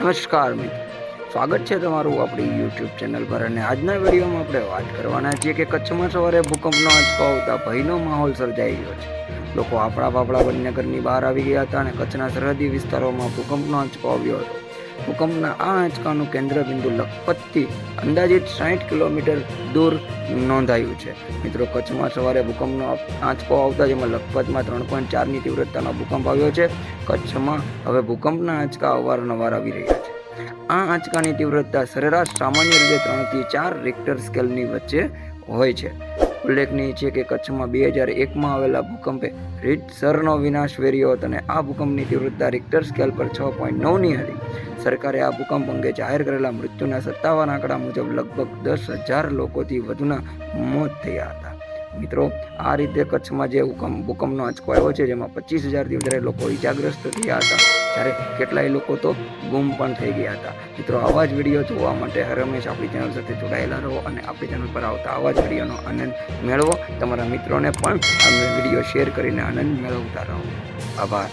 નમસ્કાર મિત્રો, સ્વાગત છે તમારું આપણી યુટ્યુબ ચેનલ પર। અને આજના વિડીયોમાં આપણે વાત કરવાના છીએ કે કચ્છમાં સવારે ભૂકંપનો આંચકો આવતા ભયનો માહોલ સર્જાઈ ગયો છે। લોકો આપણા બાપડા બંને ઘરની બહાર આવી ગયા હતા અને કચ્છના સરહદી વિસ્તારોમાં ભૂકંપનો આંચકો આવ્યો હતો। ભૂકંપના આ આંચકાનું કેન્દ્રબિંદુ લખપતથી અંદાજિત 60 કિલોમીટર દૂર નોંધાયું છે। મિત્રો, કચ્છમાં સવારે ભૂકંપનો આંચકો આવતા જેમાં લખપતમાં 3.4ની તીવ્રતાનો ભૂકંપ આવ્યો છે। કચ્છમાં હવે ભૂકંપના આંચકા અવારનવાર આવી રહ્યા છે। આ આંચકાની તીવ્રતા સરેરાશ સામાન્ય રીતે 3 થી 4 રિક્ટર સ્કેલની વચ્ચે હોય છે। ઉલ્લેખનીય છે કે કચ્છમાં 2001માં આવેલા ભૂકંપે રીતસરનો વિનાશ વેર્યો હતો અને આ ભૂકંપની તીવ્રતા રિક્ટર સ્કેલ પર 6.9ની હતી। સરકારે આ ભૂકંપ અંગે જાહેર કરેલા મૃત્યુના સત્તાવાર આંકડા મુજબ લગભગ 10,000 લોકોથી વધુના મોત થયા હતા। મિત્રો, આ રીતે કચ્છમાં જે ભૂકંપનો આંચકો આવ્યો છે જેમાં 25,000થી વધારે લોકો ઇજાગ્રસ્ત થયા હતા, જ્યારે કેટલાય લોકો તો ગુમ પણ થઈ ગયા હતા। મિત્રો, આવા જ વિડીયો જોવા માટે હર હંમેશ આપણી ચેનલ સાથે જોડાયેલા રહો અને આપણી ચેનલ પર આવતા આવા જ વિડીયોનો આનંદ મેળવો। તમારા મિત્રોને પણ આ વિડીયો શેર કરીને આનંદ મેળવતા રહો। આભાર।